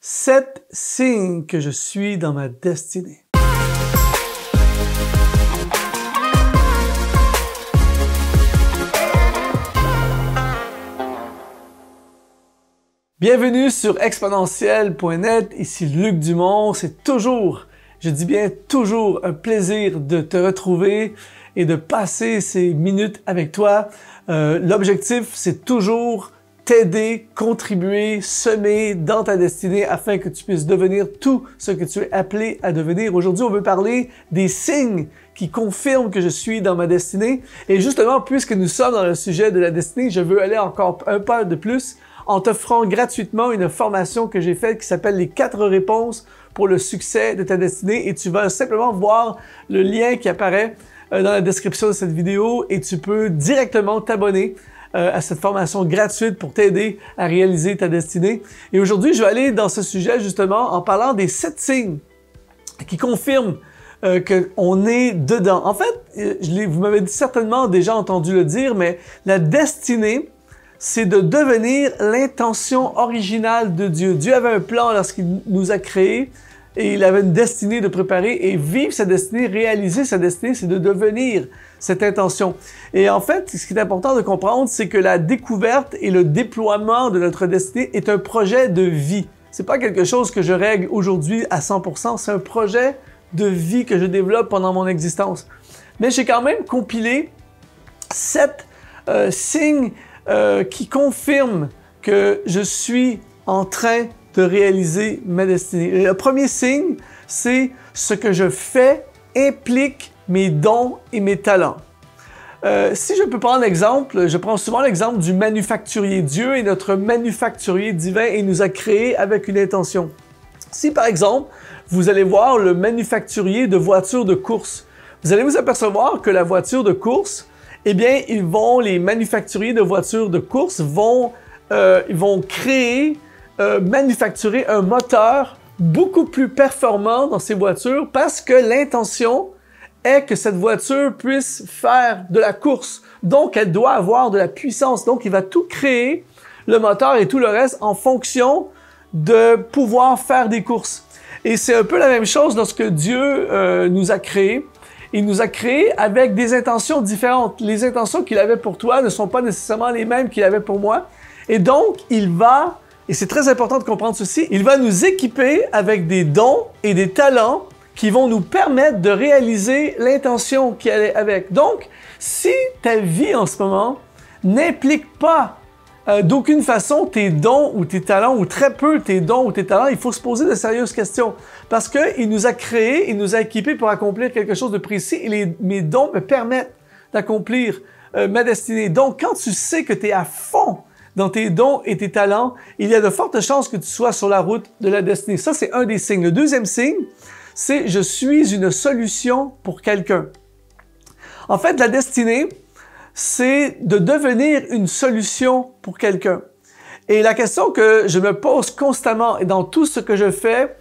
7 signes que je suis dans ma destinée. Bienvenue sur exponentiel.net, ici Luc Dumont. C'est toujours, je dis bien toujours, un plaisir de te retrouver et de passer ces minutes avec toi. L'objectif, c'est toujours t'aider, contribuer, semer dans ta destinée afin que tu puisses devenir tout ce que tu es appelé à devenir. Aujourd'hui, on veut parler des signes qui confirment que je suis dans ma destinée. Et justement, puisque nous sommes dans le sujet de la destinée, je veux aller encore un pas de plus en t'offrant gratuitement une formation que j'ai faite qui s'appelle les 4 réponses pour le succès de ta destinée. Et tu vas simplement voir le lien qui apparaît dans la description de cette vidéo et tu peux directement t'abonner à cette formation gratuite pour t'aider à réaliser ta destinée. Et aujourd'hui, je vais aller dans ce sujet justement en parlant des 7 signes qui confirment qu'on est dedans. En fait, vous m'avez certainement déjà entendu le dire, mais la destinée, c'est de devenir l'intention originale de Dieu. Dieu avait un plan lorsqu'il nous a créés et il avait une destinée de préparer et vivre sa destinée, réaliser sa destinée, c'est de devenir cette intention. Et en fait, ce qui est important de comprendre, c'est que la découverte et le déploiement de notre destinée est un projet de vie. C'est pas quelque chose que je règle aujourd'hui à 100%, c'est un projet de vie que je développe pendant mon existence. Mais j'ai quand même compilé 7 signes qui confirment que je suis en train de réaliser ma destinée. Et le premier signe, c'est ce que je fais implique mes dons et mes talents. Si je peux prendre l'exemple, je prends souvent l'exemple du manufacturier. Dieu est notre manufacturier divin et il nous a créés avec une intention. Si par exemple, vous allez voir le manufacturier de voitures de course, vous allez vous apercevoir que la voiture de course, eh bien, les manufacturiers de voitures de course vont créer, manufacturer un moteur beaucoup plus performant dans ces voitures parce que l'intention est que cette voiture puisse faire de la course. Donc, elle doit avoir de la puissance. Donc, il va tout créer, le moteur et tout le reste, en fonction de pouvoir faire des courses. Et c'est un peu la même chose lorsque Dieu nous a créés. Il nous a créés avec des intentions différentes. Les intentions qu'il avait pour toi ne sont pas nécessairement les mêmes qu'il avait pour moi. Et donc, et c'est très important de comprendre ceci, il va nous équiper avec des dons et des talents qui vont nous permettre de réaliser l'intention qui est avec. Donc, si ta vie en ce moment n'implique pas d'aucune façon tes dons ou tes talents, ou très peu tes dons ou tes talents, il faut se poser de sérieuses questions. Parce qu'il nous a créés, il nous a équipés pour accomplir quelque chose de précis et mes dons me permettent d'accomplir ma destinée. Donc, quand tu sais que tu es à fond dans tes dons et tes talents, il y a de fortes chances que tu sois sur la route de la destinée. Ça, c'est un des signes. Le deuxième signe, c'est « je suis une solution pour quelqu'un ». En fait, la destinée, c'est de devenir une solution pour quelqu'un. Et la question que je me pose constamment et dans tout ce que je fais,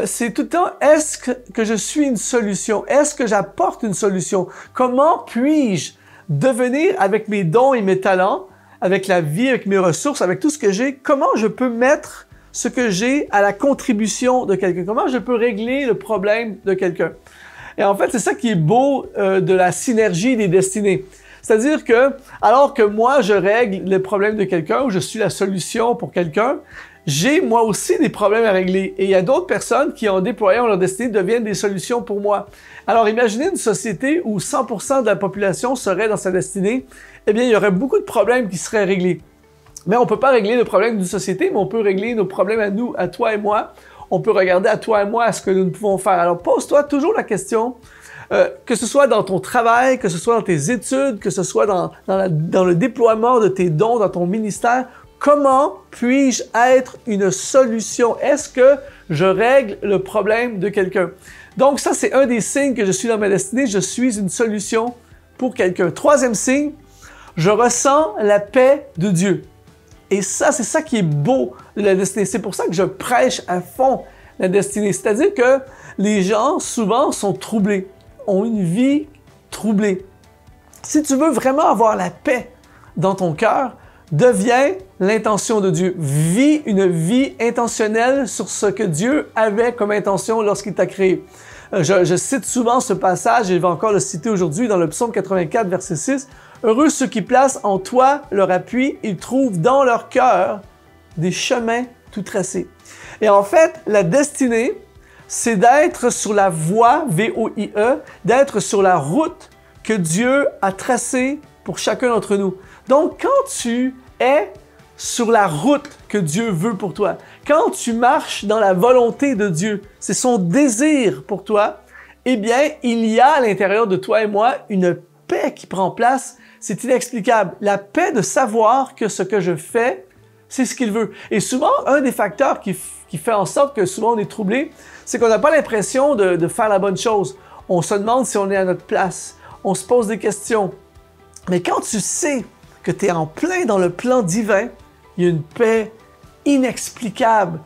c'est tout le temps, est-ce que je suis une solution? Est-ce que j'apporte une solution? Comment puis-je devenir avec mes dons et mes talents, avec la vie, avec mes ressources, avec tout ce que j'ai, comment je peux mettre ce que j'ai à la contribution de quelqu'un? Comment je peux régler le problème de quelqu'un? Et en fait, c'est ça qui est beau de la synergie des destinées. C'est-à-dire que, alors que moi, je règle les problèmes de quelqu'un ou je suis la solution pour quelqu'un, j'ai moi aussi des problèmes à régler. Et il y a d'autres personnes qui, en déployant leur destinée, deviennent des solutions pour moi. Alors, imaginez une société où 100% de la population serait dans sa destinée. Eh bien, il y aurait beaucoup de problèmes qui seraient réglés. Mais on ne peut pas régler le problème d'une société, mais on peut régler nos problèmes à nous, à toi et moi. On peut regarder à toi et moi ce que nous pouvons faire. Alors, pose-toi toujours la question, que ce soit dans ton travail, que ce soit dans tes études, que ce soit dans le déploiement de tes dons, dans ton ministère, comment puis-je être une solution? Est-ce que je règle le problème de quelqu'un? Donc ça, c'est un des signes que je suis dans ma destinée. Je suis une solution pour quelqu'un. Troisième signe, je ressens la paix de Dieu. Et ça, c'est ça qui est beau de la destinée. C'est pour ça que je prêche à fond la destinée. C'est-à-dire que les gens, souvent, sont troublés, ont une vie troublée. Si tu veux vraiment avoir la paix dans ton cœur, Deviens l'intention de Dieu. Vis une vie intentionnelle sur ce que Dieu avait comme intention lorsqu'il t'a créé. Je cite souvent ce passage, et je vais encore le citer aujourd'hui dans le psaume 84, verset 6. « Heureux ceux qui placent en toi leur appui, ils trouvent dans leur cœur des chemins tout tracés. » Et en fait, la destinée, c'est d'être sur la voie, V-O-I-E, d'être sur la route que Dieu a tracée pour chacun d'entre nous. Donc, quand tu es sur la route que Dieu veut pour toi, quand tu marches dans la volonté de Dieu, c'est son désir pour toi, eh bien, il y a à l'intérieur de toi et moi une paix qui prend place. C'est inexplicable. La paix de savoir que ce que je fais, c'est ce qu'il veut. Et souvent, un des facteurs qui fait en sorte que souvent on est troublé, c'est qu'on n'a pas l'impression de faire la bonne chose. On se demande si on est à notre place. On se pose des questions. Mais quand tu sais que tu es en plein dans le plan divin, il y a une paix inexplicable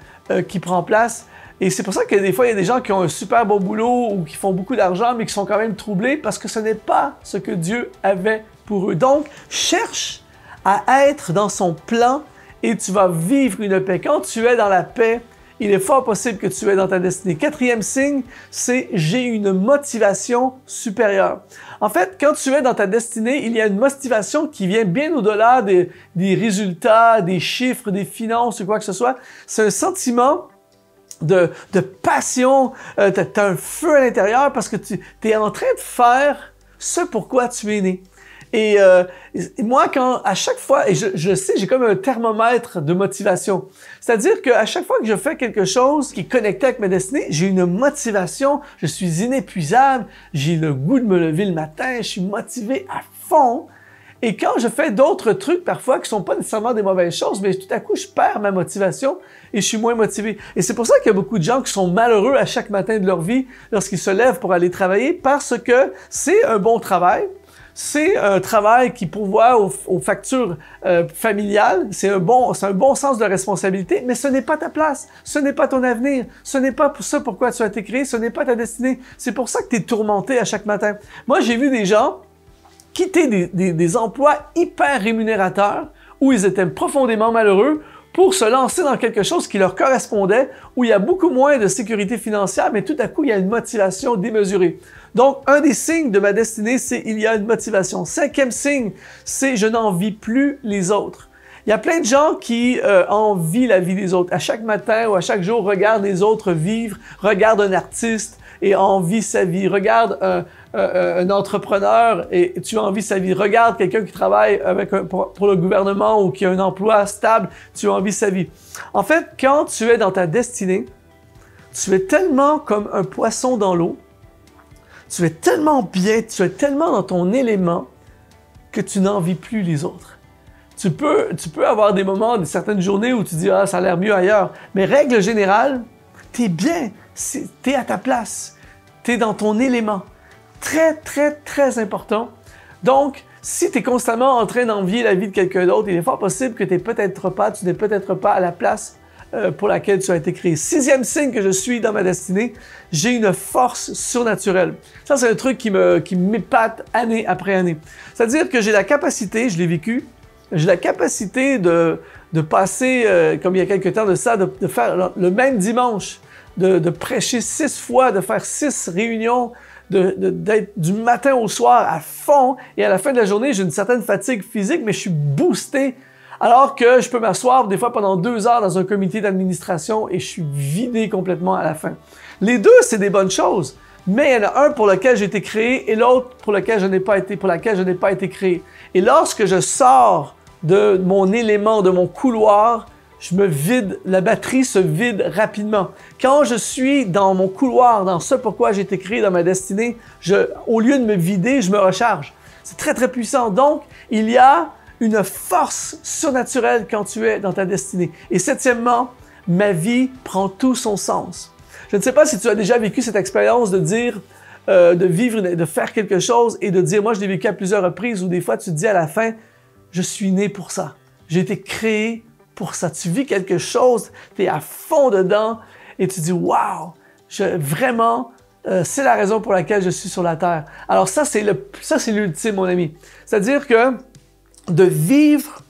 qui prend place. Et c'est pour ça que des fois, il y a des gens qui ont un super beau boulot ou qui font beaucoup d'argent, mais qui sont quand même troublés parce que ce n'est pas ce que Dieu avait pour eux. Donc, cherche à être dans son plan et tu vas vivre une paix. Quand tu es dans la paix, il est fort possible que tu es dans ta destinée. Quatrième signe, c'est « j'ai une motivation supérieure ». En fait, quand tu es dans ta destinée, il y a une motivation qui vient bien au-delà des résultats, des chiffres, des finances ou quoi que ce soit. C'est un sentiment de passion, tu as un feu à l'intérieur parce que tu es en train de faire ce pourquoi tu es né. Et moi, à chaque fois, et je sais, j'ai comme un thermomètre de motivation. C'est-à-dire qu'à chaque fois que je fais quelque chose qui est connecté avec ma destinée, j'ai une motivation, je suis inépuisable, j'ai le goût de me lever le matin, je suis motivé à fond. Et quand je fais d'autres trucs parfois qui sont pas nécessairement des mauvaises choses, mais tout à coup, je perds ma motivation et je suis moins motivé. Et c'est pour ça qu'il y a beaucoup de gens qui sont malheureux à chaque matin de leur vie lorsqu'ils se lèvent pour aller travailler parce que c'est un bon travail. C'est un travail qui pourvoit aux factures familiales, c'est un bon sens de responsabilité, mais ce n'est pas ta place, ce n'est pas ton avenir, ce n'est pas pour ça pourquoi tu as été créé, ce n'est pas ta destinée. C'est pour ça que tu es tourmenté à chaque matin. Moi, j'ai vu des gens quitter des emplois hyper rémunérateurs où ils étaient profondément malheureux pour se lancer dans quelque chose qui leur correspondait, où il y a beaucoup moins de sécurité financière, mais tout à coup, il y a une motivation démesurée. Donc, un des signes de ma destinée, c'est il y a une motivation. Cinquième signe, c'est je n'envie plus les autres. Il y a plein de gens qui envient la vie des autres. À chaque matin ou à chaque jour, regardent les autres vivre, regardent un artiste et envie sa vie, regarde un entrepreneur et tu envies sa vie, regarde quelqu'un qui travaille pour le gouvernement ou qui a un emploi stable, tu envies sa vie. En fait, quand tu es dans ta destinée, tu es tellement comme un poisson dans l'eau, tu es tellement bien, tu es tellement dans ton élément que tu n'envies plus les autres. Tu peux avoir des moments, certaines journées où tu dis « Ah, ça a l'air mieux ailleurs », mais règle générale, t'es bien, t'es à ta place, t'es dans ton élément. Très, très, très important. Donc, si tu es constamment en train d'envier la vie de quelqu'un d'autre, il est fort possible que tu n'es peut-être pas à la place pour laquelle tu as été créé. Sixième signe que je suis dans ma destinée, j'ai une force surnaturelle. Ça, c'est un truc qui m'épate année après année. C'est-à-dire que j'ai la capacité, je l'ai vécu, j'ai la capacité de passer, comme il y a quelques temps de ça, de faire le même dimanche, de prêcher 6 fois, de faire 6 réunions, d'être du matin au soir à fond, et à la fin de la journée, j'ai une certaine fatigue physique, mais je suis boosté, alors que je peux m'asseoir des fois pendant 2 heures dans un comité d'administration et je suis vidé complètement à la fin. Les deux, c'est des bonnes choses, mais il y en a un pour lequel j'ai été créé et l'autre pour laquelle je n'ai pas été créé. Et lorsque je sors de mon élément, de mon couloir, je me vide, la batterie se vide rapidement. Quand je suis dans mon couloir, dans ce pourquoi j'ai été créé, dans ma destinée, au lieu de me vider, je me recharge. C'est très, très puissant. Donc, il y a une force surnaturelle quand tu es dans ta destinée. Et septièmement, ma vie prend tout son sens. Je ne sais pas si tu as déjà vécu cette expérience de dire, de faire quelque chose et de dire, moi je l'ai vécu à plusieurs reprises où des fois tu te dis à la fin, je suis né pour ça. J'ai été créé pour ça. Tu vis quelque chose, tu es à fond dedans et tu dis, wow, vraiment, c'est la raison pour laquelle je suis sur la terre. Alors ça, c'est l'ultime, mon ami. C'est-à-dire que de vivre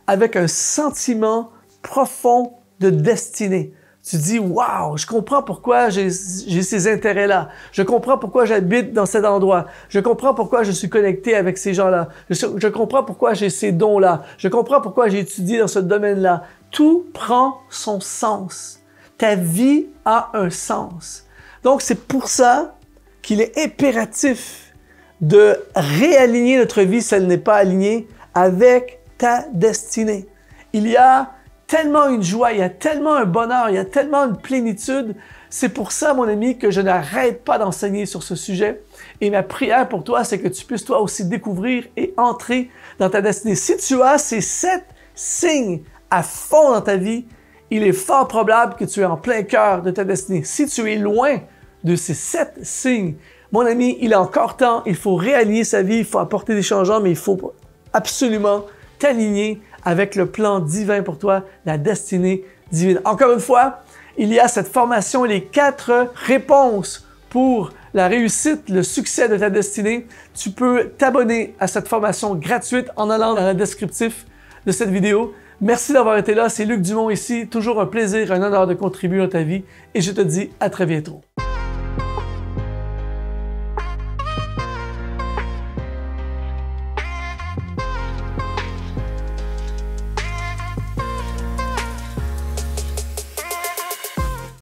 avec un sentiment profond de destinée. Tu dis, wow, je comprends pourquoi j'ai ces intérêts-là. Je comprends pourquoi j'habite dans cet endroit. Je comprends pourquoi je suis connecté avec ces gens-là. Je comprends pourquoi j'ai ces dons-là. Je comprends pourquoi j'ai étudié dans ce domaine-là. Tout prend son sens. Ta vie a un sens. Donc, c'est pour ça qu'il est impératif de réaligner notre vie si elle n'est pas alignée avec ta destinée. Il y a tellement une joie, il y a tellement un bonheur, il y a tellement une plénitude. C'est pour ça, mon ami, que je n'arrête pas d'enseigner sur ce sujet. Et ma prière pour toi, c'est que tu puisses toi aussi découvrir et entrer dans ta destinée. Si tu as ces 7 signes à fond dans ta vie, il est fort probable que tu es en plein cœur de ta destinée. Si tu es loin de ces 7 signes, mon ami, il est encore temps, il faut réaligner sa vie, il faut apporter des changements, mais il faut absolument t'aligner avec le plan divin pour toi, la destinée divine. Encore une fois, il y a cette formation et les 4 réponses pour la réussite, le succès de ta destinée. Tu peux t'abonner à cette formation gratuite en allant dans le descriptif de cette vidéo. Merci d'avoir été là, c'est Luc Dumont ici. Toujours un plaisir, un honneur de contribuer à ta vie et je te dis à très bientôt.